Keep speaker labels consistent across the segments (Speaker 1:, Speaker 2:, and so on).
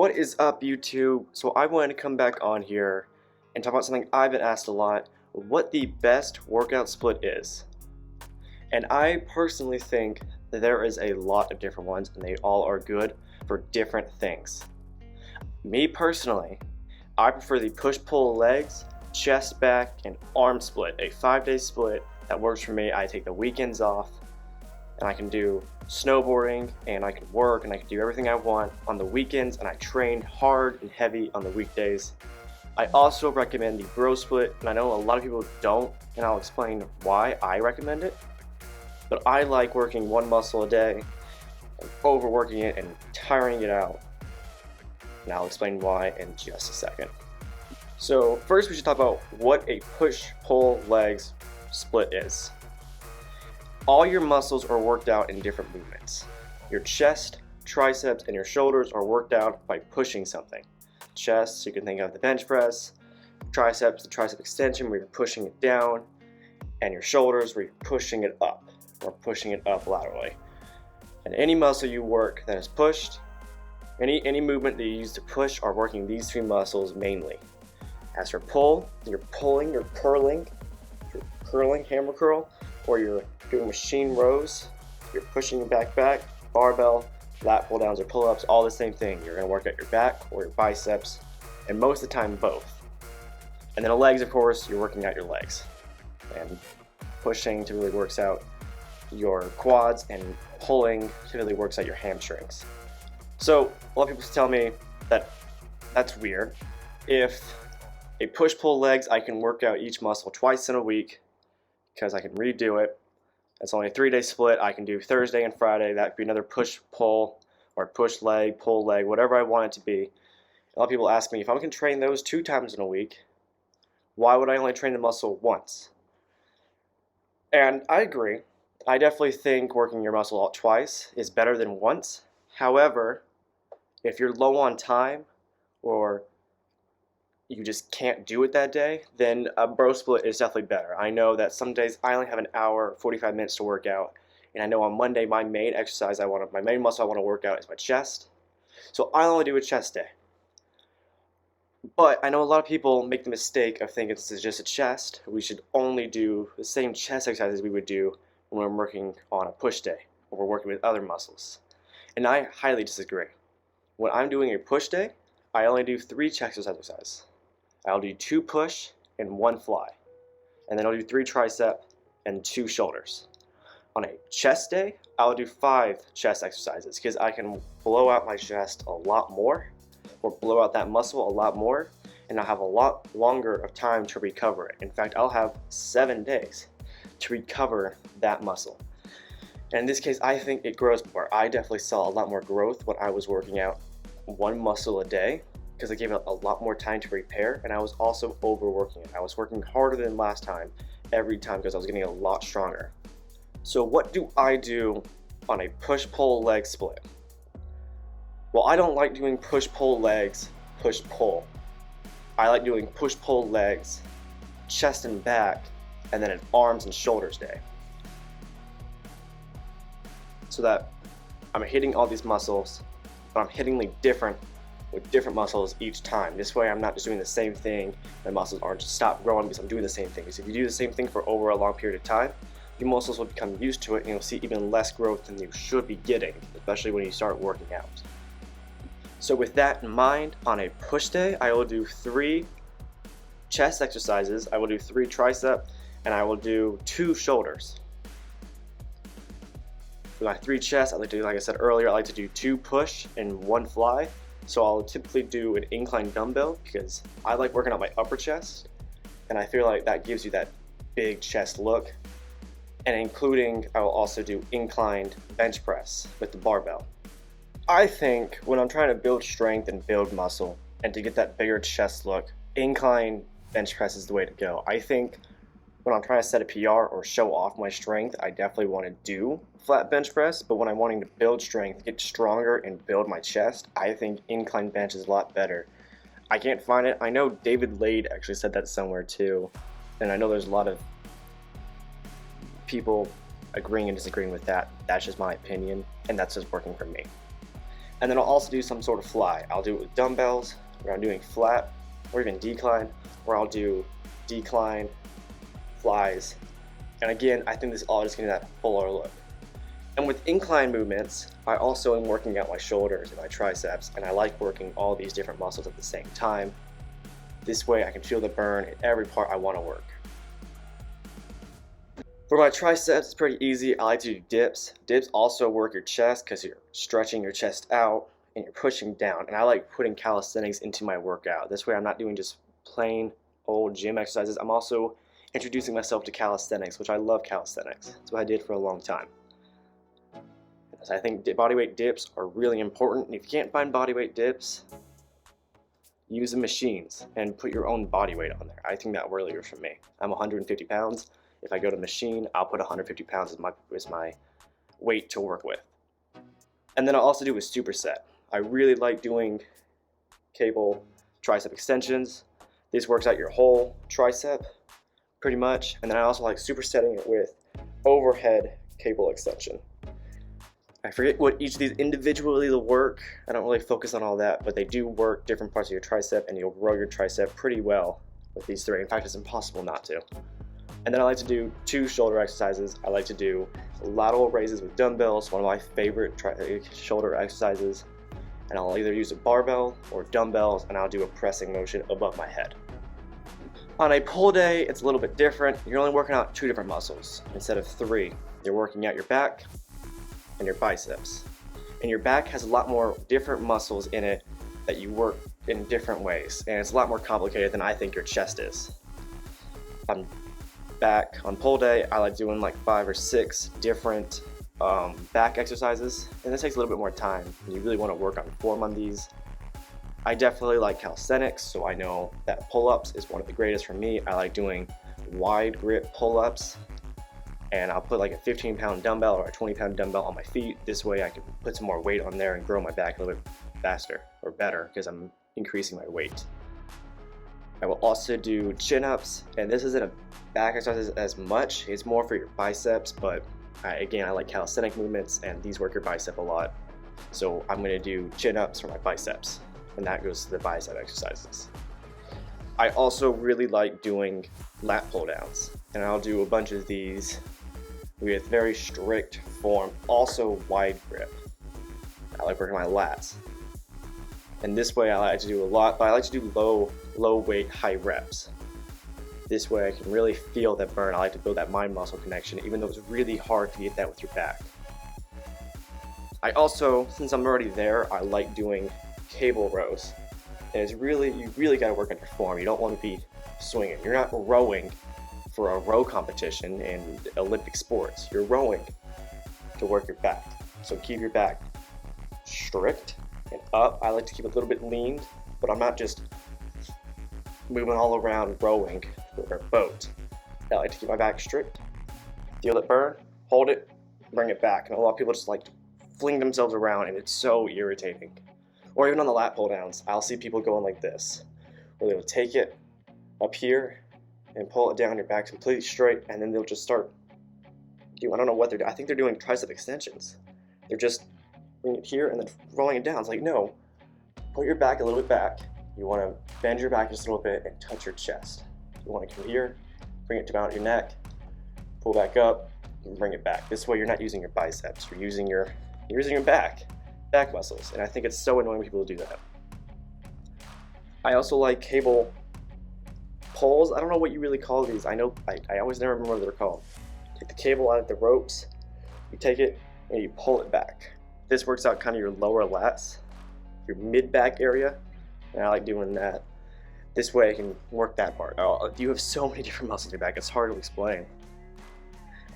Speaker 1: What is up, YouTube? So I wanted to come back on here and talk about something I've been asked a lot, what the best workout split is. And I personally think that there is a lot of different ones and they all are good for different things. Me personally, I prefer the push-pull legs, chest, back, and arm split, a 5-day split that works for me. I take the weekends off and I can do snowboarding and I can work and I can do everything I want on the weekends, and I train hard and heavy on the weekdays. I also recommend the bro split, and I know a lot of people don't, and I'll explain why I recommend it. But I like working one muscle a day and overworking it and tiring it out, and I'll explain why in just a second. So first we should talk about what a push-pull legs split is. All your muscles are worked out in different movements. Your chest, triceps, and your shoulders are worked out by pushing something. Chest, you can think of the bench press. Triceps, the tricep extension where you're pushing it down. And your shoulders where you're pushing it up, or pushing it up laterally. And any muscle you work that is pushed, any movement that you use to push are working these three muscles mainly. As for pull, you're pulling, you're curling, hammer curl, or you're doing machine rows, you're pushing your back, barbell, lat pull downs or pull-ups, all the same thing. You're going to work out your back or your biceps, and most of the time both. And then the legs, of course, you're working out your legs. And pushing typically works out your quads, and pulling typically works out your hamstrings. So a lot of people tell me that that's weird. If a push-pull legs, I can work out each muscle twice in a week because I can redo it. It's only a 3-day split. I can do Thursday and Friday. That would be another push-pull or push-leg, pull-leg, whatever I want it to be. A lot of people ask me, if I can train those 2 times in a week, why would I only train the muscle once? And I agree. I definitely think working your muscle out twice is better than once. However, if you're low on time or you just can't do it that day, then a bro split is definitely better. I know that some days I only have an hour, 45 minutes to work out, and I know on Monday my main muscle I want to work out is my chest, so I only do a chest day. But I know a lot of people make the mistake of thinking this is just a chest. We should only do the same chest exercises we would do when we're working on a push day or we're working with other muscles, and I highly disagree. When I'm doing a push day, I only do 3 chest exercises. I'll do 2 push and 1 fly. And then I'll do 3 tricep and 2 shoulders. On a chest day, I'll do 5 chest exercises because I can blow out my chest a lot more, or blow out that muscle a lot more, and I'll have a lot longer of time to recover it. In fact, I'll have 7 days to recover that muscle. And in this case, I think it grows more. I definitely saw a lot more growth when I was working out 1 muscle a day, because I gave it a lot more time to repair, and I was also overworking it. I was working harder than last time every time because I was getting a lot stronger. So what do I do on a push-pull leg split? Well, I don't like doing push-pull legs, push-pull. I like doing push-pull legs, chest and back, and then an arms and shoulders day. So that I'm hitting all these muscles, but I'm hitting them different with different muscles each time. This way I'm not just doing the same thing, my muscles aren't just stop growing because I'm doing the same thing. Because if you do the same thing for over a long period of time, your muscles will become used to it and you'll see even less growth than you should be getting, especially when you start working out. So with that in mind, on a push day, I will do 3 chest exercises, I will do 3 tricep, and I will do 2 shoulders. For my 3 chest, I like to do, like I said earlier, I like to do 2 push and 1 fly. So I'll typically do an incline dumbbell because I like working out my upper chest, and I feel like that gives you that big chest look. And including, I will also do inclined bench press with the barbell. I think when I'm trying to build strength and build muscle and to get that bigger chest look, incline bench press is the way to go. I think when I'm trying to set a PR or show off my strength, I definitely want to do flat bench press, but when I'm wanting to build strength, get stronger, and build my chest, I think incline bench is a lot better. I can't find it. I know David Lade actually said that somewhere too, and I know there's a lot of people agreeing and disagreeing with that. That's just my opinion, and that's just working for me. And then I'll also do some sort of fly. I'll do it with dumbbells, where I'm doing flat, or even decline, where I'll do decline, flies. And again, I think this is all just getting that fuller look. And with incline movements, I also am working out my shoulders and my triceps, and I like working all these different muscles at the same time. This way I can feel the burn in every part I want to work. For my triceps, it's pretty easy. I like to do dips. Dips also work your chest because you're stretching your chest out and you're pushing down. And I like putting calisthenics into my workout. This way I'm not doing just plain old gym exercises. I'm also introducing myself to calisthenics, which I love calisthenics. That's what I did for a long time. So I think bodyweight dips are really important. And if you can't find bodyweight dips, use the machines and put your own body weight on there. I think that really works for me. I'm 150 pounds. If I go to machine, I'll put 150 pounds as my weight to work with. And then I'll also do a superset. I really like doing cable tricep extensions. This works out your whole tricep pretty much. And then I also like supersetting it with overhead cable extension. I forget what each of these individually will work. I don't really focus on all that, but they do work different parts of your tricep, and you'll grow your tricep pretty well with these three. In fact, it's impossible not to. And then I like to do 2 shoulder exercises. I like to do lateral raises with dumbbells, one of my favorite shoulder exercises. And I'll either use a barbell or dumbbells, and I'll do a pressing motion above my head. On a pull day, it's a little bit different. You're only working out 2 different muscles instead of 3. You're working out your back and your biceps. And your back has a lot more different muscles in it that you work in different ways. And it's a lot more complicated than I think your chest is. Back on pull day, I like doing like 5 or 6 different back exercises, and this takes a little bit more time. You really want to work on form on these. I definitely like calisthenics, so I know that pull-ups is one of the greatest for me. I like doing wide grip pull-ups, and I'll put like a 15-pound dumbbell or a 20-pound dumbbell on my feet. This way I can put some more weight on there and grow my back a little bit faster or better because I'm increasing my weight. I will also do chin-ups, and this isn't a back exercise as much. It's more for your biceps, but again, I like calisthenic movements, and these work your bicep a lot. So I'm going to do chin-ups for my biceps, and that goes to the bicep exercises. I also really like doing lat pull-downs, and I'll do a bunch of these with very strict form, also wide grip. I like working my lats. And this way I like to do a lot, but I like to do low weight, high reps. This way I can really feel that burn. I like to build that mind muscle connection, even though it's really hard to get that with your back. I also, since I'm already there, I like doing cable rows. And you really got to work on your form. You don't want to be swinging. You're not rowing for a row competition in Olympic sports. You're rowing to work your back. So keep your back strict and up. I like to keep it a little bit lean, but I'm not just moving all around rowing for a boat. I like to keep my back strict, feel it burn, hold it, bring it back. And a lot of people just like to fling themselves around, and it's so irritating. Or even on the lat pull downs, I'll see people going like this, where they'll take it up here and pull it down, your back's completely straight, and then they'll just start doing, I don't know what they're doing. I think they're doing tricep extensions. They're just bringing it here and then rolling it down. It's like, no, put your back a little bit back. You want to bend your back just a little bit and touch your chest. You want to come here, bring it to about your neck, pull back up, and bring it back. This way you're not using your biceps, you're using your back muscles. And I think it's so annoying when people do that. I also like cable pulls. I don't know what you really call these. I always never remember what they're called. Take the cable out of the ropes, you take it and you pull it back. This works out kind of your lower lats, your mid-back area, and I like doing that. This way I can work that part. You have so many different muscles in your back, it's hard to explain.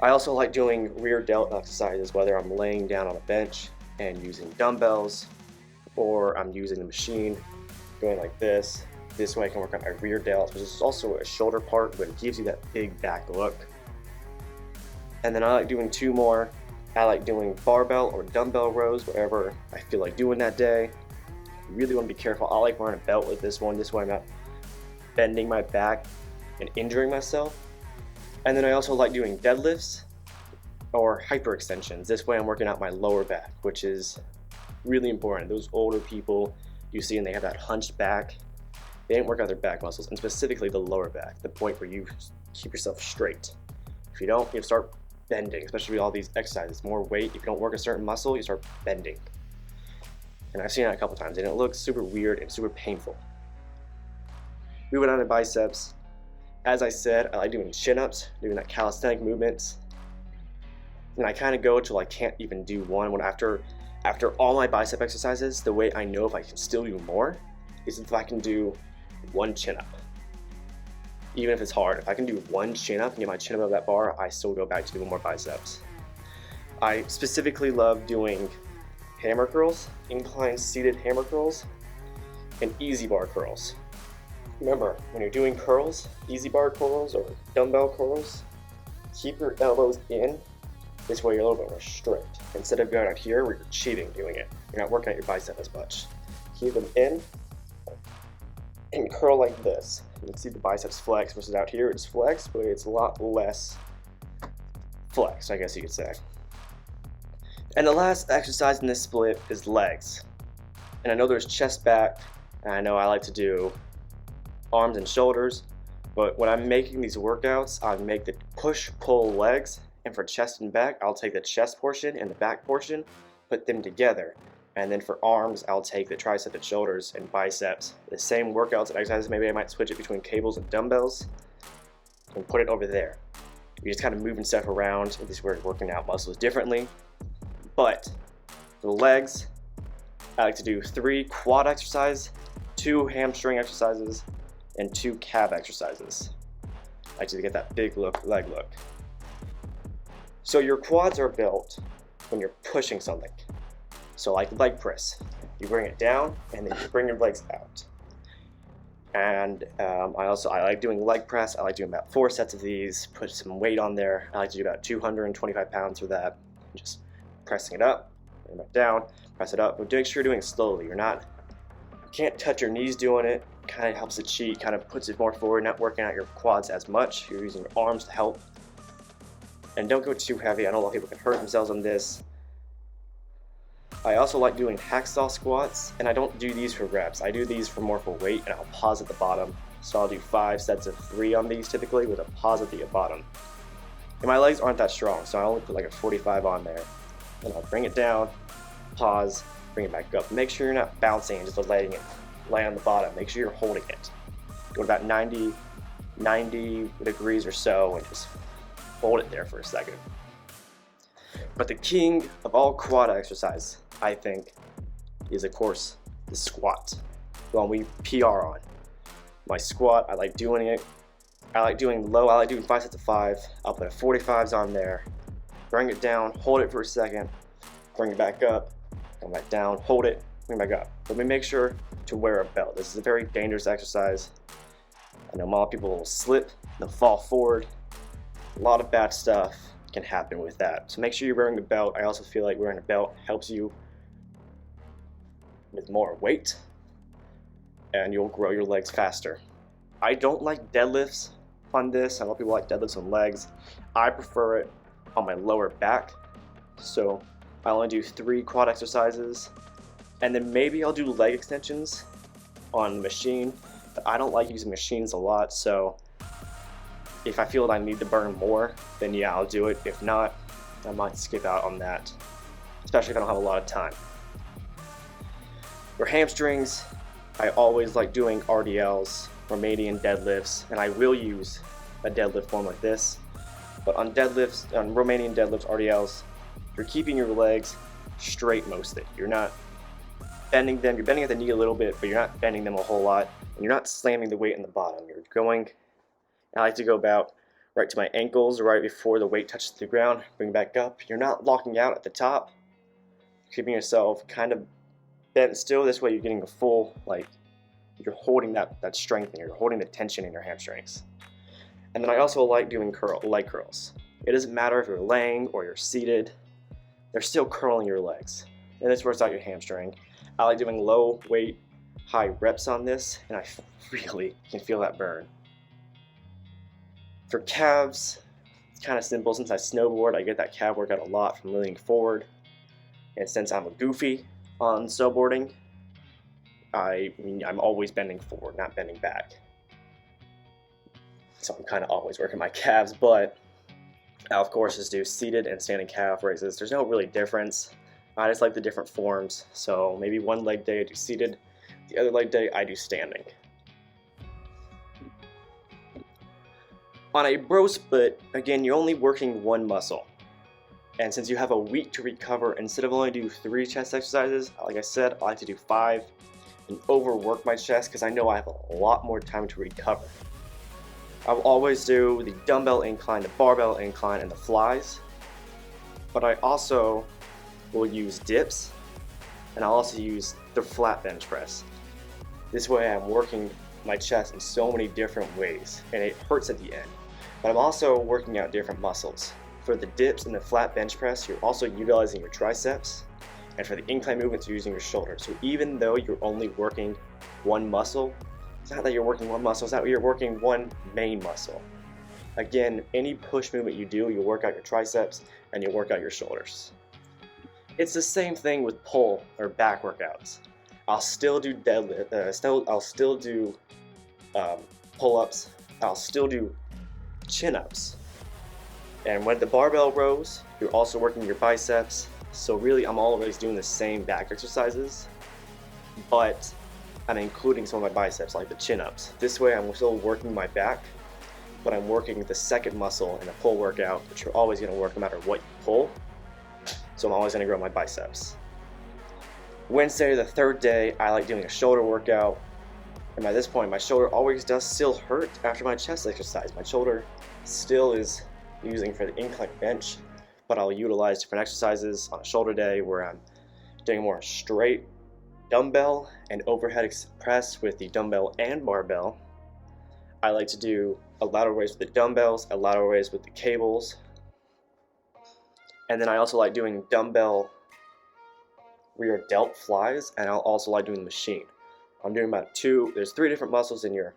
Speaker 1: I also like doing rear delt exercises, whether I'm laying down on a bench and using dumbbells, or I'm using the machine, going like this. This way I can work on my rear delt, which is also a shoulder part, but it gives you that big back look. And then I like doing 2 more. I like doing barbell or dumbbell rows, whatever I feel like doing that day. You really want to be careful. I like wearing a belt with this one. This way I'm not bending my back and injuring myself. And then I also like doing deadlifts or hyperextensions. This way I'm working out my lower back, which is really important. Those older people you see and they have that hunched back, they didn't work out their back muscles, and specifically the lower back, the point where you keep yourself straight. If you don't, you start bending, especially with all these exercises. More weight, if you don't work a certain muscle, you start bending. And I've seen that a couple times, and it looks super weird and super painful. Moving on to biceps. As I said, I like doing chin-ups, doing that calisthenic movements. And I kind of go till I can't even do one. When after all my bicep exercises, the way I know if I can still do more is if I can do one chin-up. Even if it's hard, if I can do one chin-up and get my chin above that bar, I still go back to doing more biceps. I specifically love doing hammer curls, incline seated hammer curls, and easy bar curls. Remember, when you're doing curls, easy bar curls or dumbbell curls, keep your elbows in. This way you're a little bit more strict. Instead of going out here where you're cheating doing it. You're not working out your bicep as much. Keep them in and curl like this. You can see the biceps flex versus out here it's flexed, but it's a lot less flex, I guess you could say. And the last exercise in this split is legs. And I know there's chest back, and I know I like to do arms and shoulders, but when I'm making these workouts, I make the push-pull legs, and for chest and back, I'll take the chest portion and the back portion, put them together. And then for arms, I'll take the tricep and shoulders and biceps. The same workouts and exercises, maybe I might switch it between cables and dumbbells and put it over there. You're just kind of moving stuff around, and this is where you're working out muscles differently. But for the legs, I like to do 3 quad exercises, 2 hamstring exercises, and 2 calf exercises. I like to get that big leg look. So your quads are built when you're pushing something. So like leg press, you bring it down and then you bring your legs out. And I like doing leg press. I like doing about 4 sets of these, put some weight on there. I like to do about 225 pounds for that. Just pressing it up, bring it back down, press it up. But make sure you're doing it slowly. You can't touch your knees doing it. Kind of helps it cheat, kind of puts it more forward, not working out your quads as much. You're using your arms to help. And don't go too heavy. I know a lot of people can hurt themselves on this. I also like doing hacksaw squats, and I don't do these for reps. I do these for more for weight, and I'll pause at the bottom. So I'll do 5 sets of 3 on these typically with a pause at the bottom. And my legs aren't that strong, so I only put like a 45 on there. And I'll bring it down, pause, bring it back up. Make sure you're not bouncing and just letting it lay on the bottom. Make sure you're holding it. Go about 90 degrees or so and just hold it there for a second. But the king of all quad exercise, I think, is of course the squat. The one we PR on. My squat, I like doing it. I like doing low, I like doing 5 sets of 5. I'll put 45s on there, bring it down, hold it for a second, bring it back up, come back down, hold it, bring it back up. But we make sure to wear a belt. This is a very dangerous exercise. I know a lot of people will slip, they'll fall forward. A lot of bad stuff can happen with that. So make sure you're wearing a belt. I also feel like wearing a belt helps you with more weight and you'll grow your legs faster. I don't like deadlifts on this. I know people like deadlifts on legs. I prefer it on my lower back. So I only do 3 quad exercises, and then maybe I'll do leg extensions on the machine, but I don't like using machines a lot, so if I feel that I need to burn more, then yeah, I'll do it. If not, I might skip out on that, especially if I don't have a lot of time. For hamstrings, I always like doing RDLs, Romanian deadlifts, and I will use a deadlift form like this. But on deadlifts, on Romanian deadlifts, RDLs, you're keeping your legs straight most of it. You're not bending them. You're bending at the knee a little bit, but you're not bending them a whole lot. And you're not slamming the weight in the bottom. You're going, I like to go about right to my ankles, right before the weight touches the ground, bring back up. You're not locking out at the top. You're keeping yourself kind of bent still. This way you're getting a full, like, you're holding that strength and you're holding the tension in your hamstrings. And then I also like doing leg curls. It doesn't matter if you're laying or you're seated, they're still curling your legs. And this works out your hamstring. I like doing low weight, high reps on this, and I really can feel that burn. For calves, it's kind of simple. Since I snowboard, I get that calf workout a lot from leaning forward. And since I'm a goofy, On snowboarding, I'm always bending forward, not bending back. So I'm kind of always working my calves, but I'll of course just do seated and standing calf raises. There's no really difference. I just like the different forms. So maybe one leg day I do seated, the other leg day I do standing. On a bro split, again, you're only working one muscle. And since you have a week to recover, instead of only do 3 chest exercises, like I said, I like to do 5 and overwork my chest because I know I have a lot more time to recover. I'll always do the dumbbell incline, the barbell incline, and the flies. But I also will use dips, and I'll also use the flat bench press. This way I'm working my chest in so many different ways, and it hurts at the end. But I'm also working out different muscles. For the dips and the flat bench press, you're also utilizing your triceps, and for the incline movements, you're using your shoulders. So even though you're only working one muscle, it's not that you're working one muscle, it's that you're working one main muscle. Again, any push movement you do, you'll work out your triceps and you'll work out your shoulders. It's the same thing with pull or back workouts. I'll still do deadlift, I'll still do pull-ups, I'll still do chin-ups. And with the barbell rows, you're also working your biceps. So really, I'm always doing the same back exercises, but I'm including some of my biceps, like the chin-ups. This way, I'm still working my back, but I'm working the second muscle in a pull workout, which you're always going to work no matter what you pull. So I'm always going to grow my biceps. Wednesday, the third day, I like doing a shoulder workout. And by this point, my shoulder always does still hurt after my chest exercise. My shoulder still is using for the incline bench, but I'll utilize different exercises on a shoulder day where I'm doing more straight dumbbell and overhead press with the dumbbell and barbell. I like to do a lateral raise with the dumbbells, a lateral raise with the cables. And then I also like doing dumbbell rear delt flies, and I'll also like doing the machine. I'm doing there's 3 different muscles in your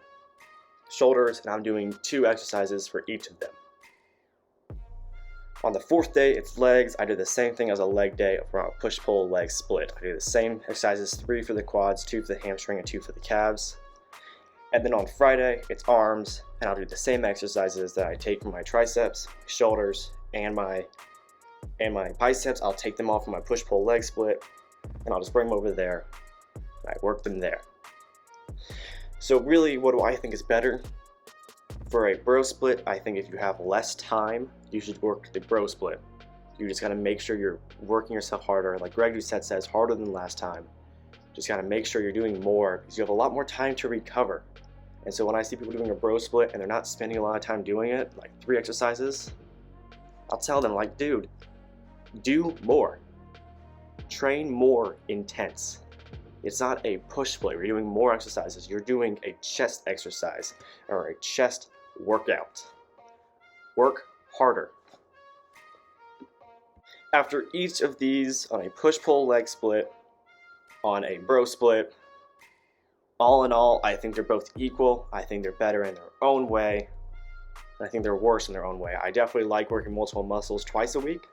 Speaker 1: shoulders, and I'm doing 2 exercises for each of them. On the 4th day, it's legs. I do the same thing as a leg day for a push-pull leg split. I do the same exercises, 3 for the quads, 2 for the hamstring, and 2 for the calves. And then on Friday, it's arms, and I'll do the same exercises that I take from my triceps, shoulders, and my biceps. I'll take them off from my push-pull leg split, and I'll just bring them over there, and I work them there. So really, what do I think is better? For a bro split, I think if you have less time, you should work the bro split. You just gotta make sure you're working yourself harder. Like Greg Doucette says, harder than last time. Just gotta make sure you're doing more because you have a lot more time to recover. And so when I see people doing a bro split and they're not spending a lot of time doing it, like 3 exercises, I'll tell them like, dude, do more. Train more intense. It's not a push split. You're doing more exercises. You're doing a chest exercise or a chest workout. Work harder. After each of these, on a push-pull leg split, on a bro split, all in all, I think they're both equal. I think they're better in their own way. And I think they're worse in their own way. I definitely like working multiple muscles twice a week.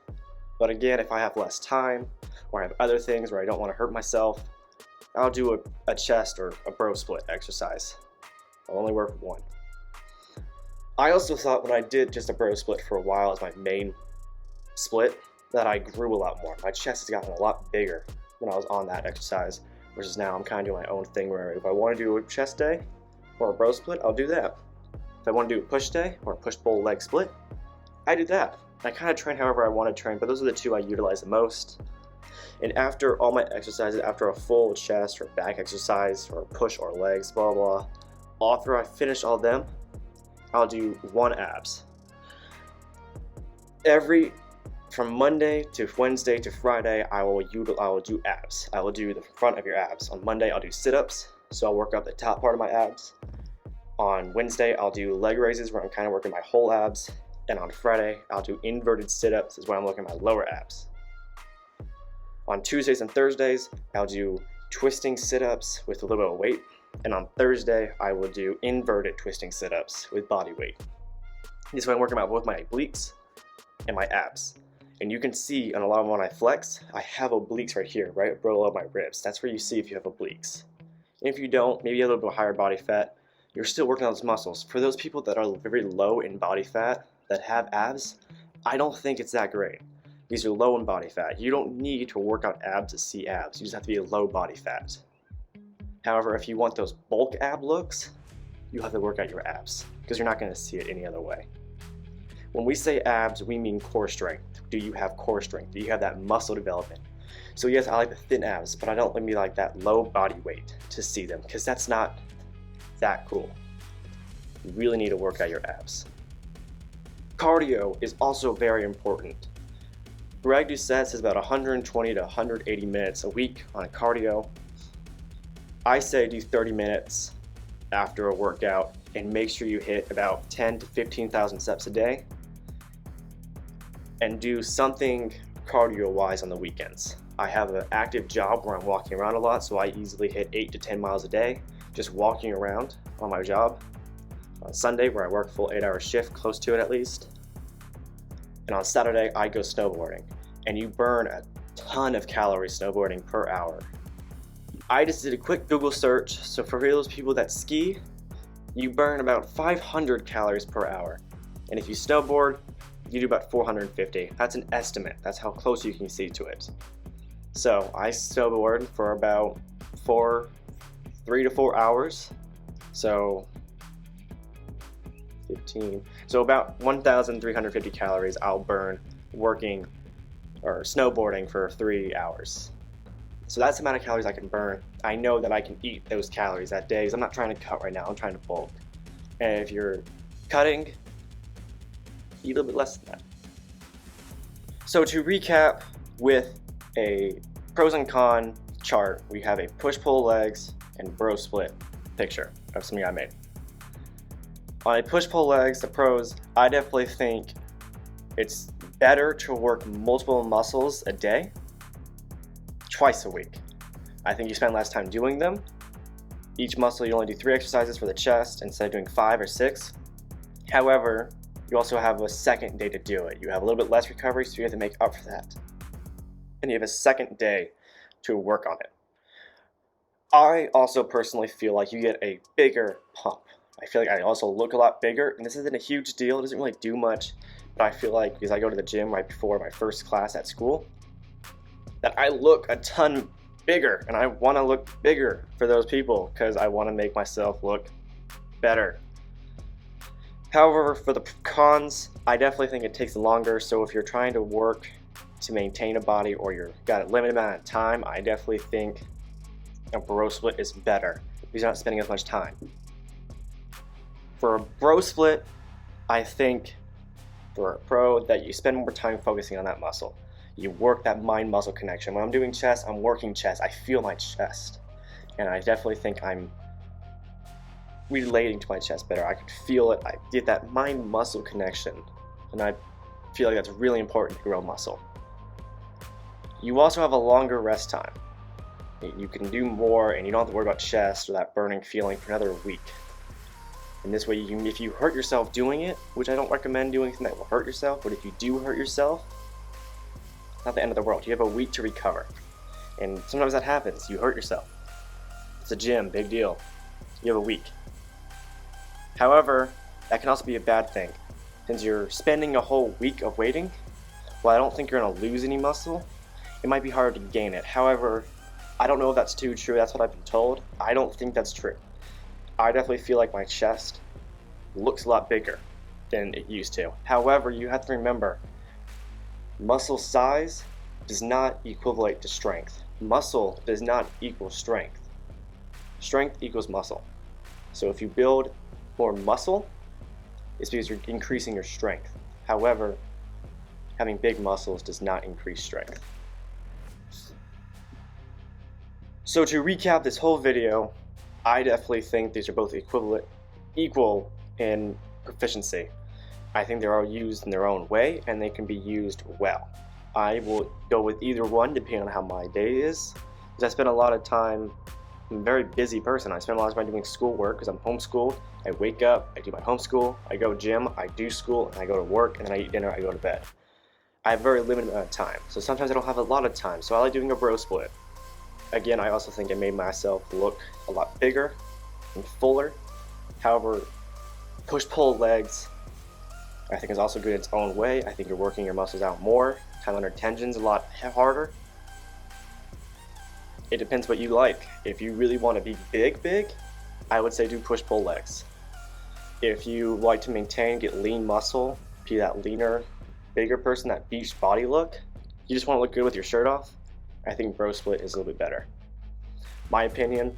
Speaker 1: But again, if I have less time or I have other things where I don't want to hurt myself, I'll do a chest or a bro split exercise. I'll only work with one. I also thought when I did just a bro split for a while as my main split that I grew a lot more. My chest has gotten a lot bigger when I was on that exercise versus now I'm kind of doing my own thing where if I want to do a chest day or a bro split, I'll do that. If I want to do a push day or a push-pull leg split, I do that. I kind of train however I want to train, but those are the 2 I utilize the most. And after all my exercises, after a full chest or back exercise or push or legs, blah, blah, after I finish all of them, I'll do 1 abs. From Monday to Wednesday to Friday, I will do abs. I will do the front of your abs. On Monday, I'll do sit-ups, so I'll work up the top part of my abs. On Wednesday, I'll do leg raises where I'm kind of working my whole abs. And on Friday, I'll do inverted sit-ups is where I'm working my lower abs. On Tuesdays and Thursdays, I'll do twisting sit-ups with a little bit of weight. And on Thursday, I will do inverted twisting sit-ups with body weight. This way I'm working out both my obliques and my abs. And you can see on a lot of when I flex, I have obliques right here, right below my ribs. That's where you see if you have obliques. And if you don't, maybe a little bit higher body fat, you're still working on those muscles. For those people that are very low in body fat, that have abs, I don't think it's that great. These are low in body fat. You don't need to work out abs to see abs. You just have to be a low body fat. However, if you want those bulk ab looks, you have to work out your abs because you're not going to see it any other way. When we say abs, we mean core strength. Do you have core strength? Do you have that muscle development? So yes, I like the thin abs, but I don't let me like that low body weight to see them because that's not that cool. You really need to work out your abs. Cardio is also very important. Greg Doucette says about 120 to 180 minutes a week on a cardio. I say do 30 minutes after a workout and make sure you hit about 10 to 15,000 steps a day and do something cardio-wise on the weekends. I have an active job where I'm walking around a lot, so I easily hit 8 to 10 miles a day just walking around on my job. On Sunday, where I work a full 8-hour shift, close to it at least. And on Saturday, I go snowboarding. And you burn a ton of calories snowboarding per hour. I just did a quick Google search, so for those people that ski, you burn about 500 calories per hour. And if you snowboard, you do about 450. That's an estimate. That's how close you can see to it. So I snowboard for about 3 to 4 hours. So 15. So about 1,350 calories I'll burn working or snowboarding for 3 hours. So that's the amount of calories I can burn. I know that I can eat those calories that day because I'm not trying to cut right now, I'm trying to bulk. And if you're cutting, eat a little bit less than that. So to recap with a pros and con chart, we have a push-pull legs and bro split picture of something I made. On a push-pull legs, the pros, I definitely think it's better to work multiple muscles a day, twice a week. I think you spend less time doing them. Each muscle, you only do 3 exercises for the chest instead of doing 5 or 6. However, you also have a second day to do it. You have a little bit less recovery, so you have to make up for that. And you have a second day to work on it. I also personally feel like you get a bigger pump. I feel like I also look a lot bigger, and this isn't a huge deal. It doesn't really do much, but I feel like because I go to the gym right before my first class at school, that I look a ton bigger, and I want to look bigger for those people because I want to make myself look better. However, for the cons, I definitely think it takes longer, so if you're trying to work to maintain a body or you've got a limited amount of time, I definitely think a bro split is better because you're not spending as much time. For a bro split, I think for a pro that you spend more time focusing on that muscle. You work that mind-muscle connection. When I'm doing chest, I'm working chest. I feel my chest. And I definitely think I'm relating to my chest better. I can feel it. I get that mind-muscle connection. And I feel like that's really important to grow muscle. You also have a longer rest time. You can do more and you don't have to worry about chest or that burning feeling for another week. And this way, if you hurt yourself doing it, which I don't recommend doing anything that will hurt yourself, but if you do hurt yourself, it's not the end of the world. You have a week to recover. And sometimes that happens. You hurt yourself. It's a gym, big deal. You have a week. However, that can also be a bad thing. Since you're spending a whole week of waiting, while I don't think you're going to lose any muscle, it might be hard to gain it. However, I don't know if that's too true. That's what I've been told. I don't think that's true. I definitely feel like my chest looks a lot bigger than it used to. However, you have to remember, muscle size does not equate to strength. Muscle does not equal strength. Strength equals muscle. So if you build more muscle, it's because you're increasing your strength. However, having big muscles does not increase strength. So to recap this whole video, I definitely think these are both equal in proficiency. I think they're all used in their own way and they can be used well. I will go with either one depending on how my day is. Because I spend a lot of time, I'm a very busy person. I spend a lot of time doing schoolwork because I'm homeschooled. I wake up, I do my homeschool, I go gym, I do school, and I go to work, and then I eat dinner, I go to bed. I have a very limited amount of time. So sometimes I don't have a lot of time. So I like doing a bro split. Again, I also think it made myself look a lot bigger and fuller. However, push-pull legs, I think is also good in its own way. I think you're working your muscles out more. Time under tension's a lot harder. It depends what you like. If you really want to be big, I would say do push-pull legs. If you like to maintain, get lean muscle, be that leaner, bigger person, that beach body look, you just want to look good with your shirt off, I think bro split is a little bit better. My opinion.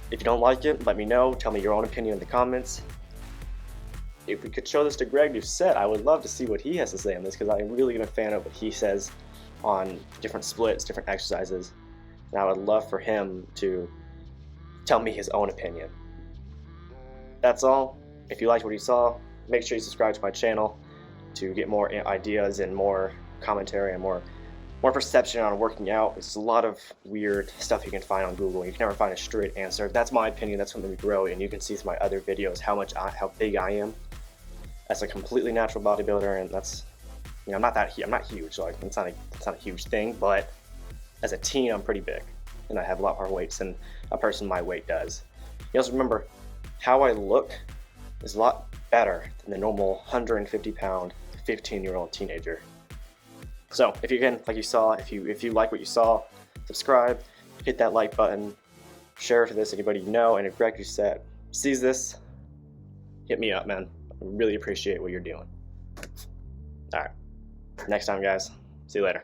Speaker 1: If you don't like it, let me know. Tell me your own opinion in the comments. If we could show this to Greg Doucette, I would love to see what he has to say on this, because I'm really a fan of what he says on different splits, different exercises. And I would love for him to tell me his own opinion. That's all. If you liked what you saw, make sure you subscribe to my channel to get more ideas and more commentary and more perception on working out. There's a lot of weird stuff you can find on Google. You can never find a straight answer. That's my opinion. That's what made me grow. And you can see through my other videos how big I am as a completely natural bodybuilder. And that's, you know, I'm not huge, so it's not a huge thing. But as a teen, I'm pretty big, and I have a lot more weights than a person my weight does. You also remember, how I look is a lot better than the normal 150-pound 15-year-old teenager. So if you if you like what you saw, subscribe, hit that like button, share it to this anybody you know, and if Greg Doucette sees this, hit me up, man. I really appreciate what you're doing. All right, next time, guys. See you later.